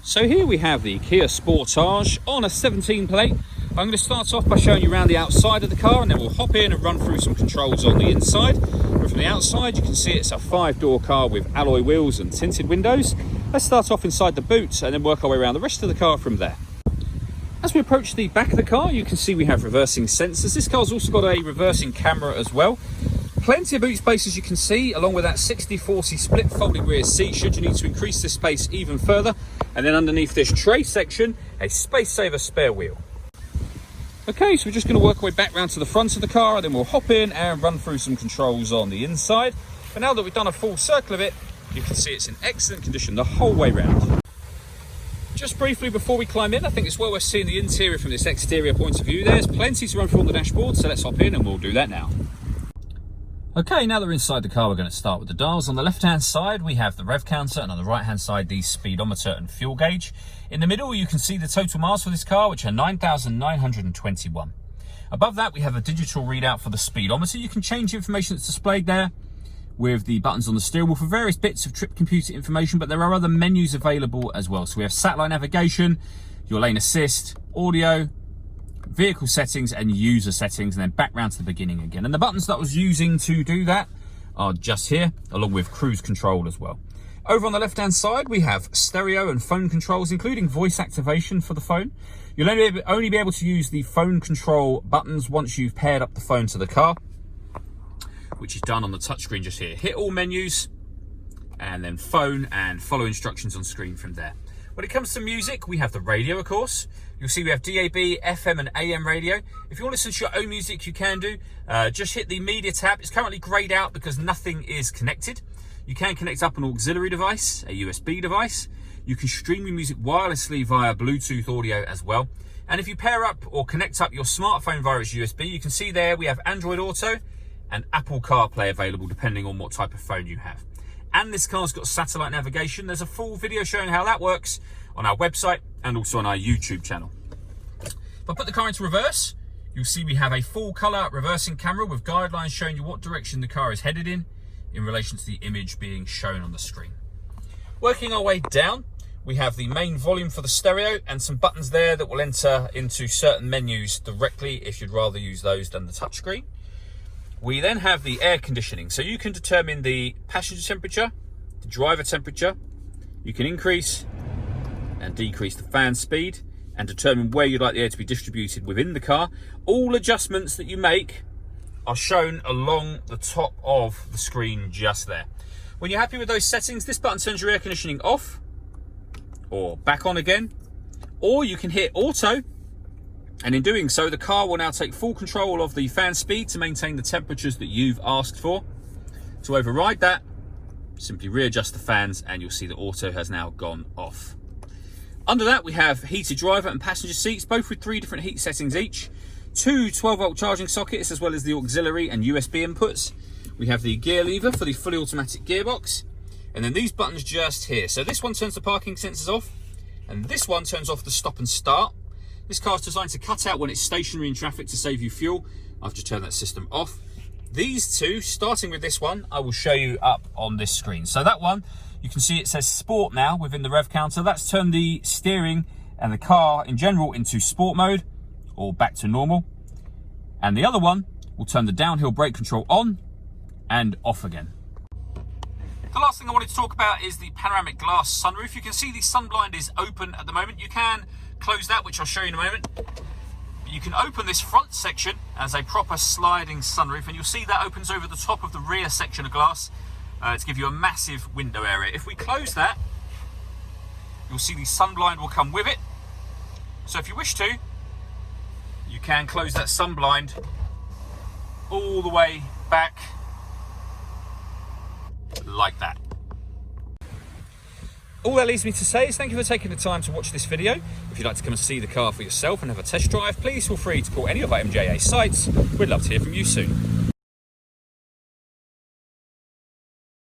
So here we have the Kia Sportage on a 17 plate. I'm going to start off by showing you around the outside of the car, and then we'll hop in and run through some controls on the inside. But from the outside you can see it's a 5-door car with alloy wheels and tinted windows. Let's start off inside the boot and then work our way around the rest of the car from there. As we approach the back of the car, you can see we have reversing sensors. This car's also got a reversing camera as well. Plenty of boot space, as you can see, along with that 60/40 split folding rear seat should you need to increase this space even further. And then underneath this tray section, a space saver spare wheel. Okay, so we're just going to work our way back round to the front of the car, and then we'll hop in and run through some controls on the inside. But now that we've done a full circle of it, you can see it's in excellent condition the whole way round. Just briefly before we climb in, I think it's well worth seeing the interior from this exterior point of view. There's plenty to run through on the dashboard, so let's hop in and we'll do that now. Okay, now that we're inside the car, we're going to start with the dials. On the left-hand side, we have the rev counter, and on the right-hand side, the speedometer and fuel gauge. In the middle, you can see the total miles for this car, which are 9,921. Above that, we have a digital readout for the speedometer. You can change the information that's displayed there with the buttons on the steering wheel for various bits of trip computer information, but there are other menus available as well. So we have satellite navigation, your lane assist, audio, vehicle settings and user settings, and then back round to the beginning again. And the buttons that I was using to do that are just here, along with cruise control as well. Over on the left hand side, we have stereo and phone controls, including voice activation for the phone. You'll only be able to use the phone control buttons once you've paired up the phone to the car, which is done on the touchscreen just here. Hit all menus and then phone, and follow instructions on screen from there. When it comes to music, we have the radio, of course. You'll see we have DAB, FM and AM radio. If you want to listen to your own music, you can do. Just hit the media tab. It's currently greyed out because nothing is connected. You can connect up an auxiliary device, a USB device. You can stream your music wirelessly via Bluetooth audio as well. And if you pair up or connect up your smartphone via its USB, you can see there we have Android Auto and Apple CarPlay available depending on what type of phone you have. And this car's got satellite navigation. There's a full video showing how that works on our website and also on our YouTube channel. If I put the car into reverse, you'll see we have a full colour reversing camera with guidelines showing you what direction the car is headed in relation to the image being shown on the screen. Working our way down, we have the main volume for the stereo and some buttons there that will enter into certain menus directly if you'd rather use those than the touchscreen. We then have the air conditioning, so you can determine the passenger temperature, the driver temperature. You can increase and decrease the fan speed and determine where you'd like the air to be distributed within the car. All adjustments that you make are shown along the top of the screen just there. When you're happy with those settings, this button turns your air conditioning off or back on again, or you can hit auto. And in doing so, the car will now take full control of the fan speed to maintain the temperatures that you've asked for. To override that, simply readjust the fans and you'll see that auto has now gone off. Under that, we have heated driver and passenger seats, both with 3 different heat settings each. 2 12-volt charging sockets, as well as the auxiliary and USB inputs. We have the gear lever for the fully automatic gearbox. And then these buttons just here. So this one turns the parking sensors off, and this one turns off the stop and start. This car is designed to cut out when it's stationary in traffic to save you fuel. I've just turned that system off. These two, starting with this one, I will show you up on this screen. So that one, you can see it says Sport now within the rev counter. That's turned the steering and the car in general into sport mode or back to normal. And the other one will turn the downhill brake control on and off again. The last thing I wanted to talk about is the panoramic glass sunroof. You can see the sun blind is open at the moment. You can close that, which I'll show you in a moment. But you can open this front section as a proper sliding sunroof, and you'll see that opens over the top of the rear section of glass to give you a massive window area. If we close that, you'll see the sun blind will come with it. So if you wish to, you can close that sun blind all the way back like that. All that leaves me to say is thank you for taking the time to watch this video. If you'd like to come and see the car for yourself and have a test drive, please feel free to call any of our MJA sites. We'd love to hear from you soon.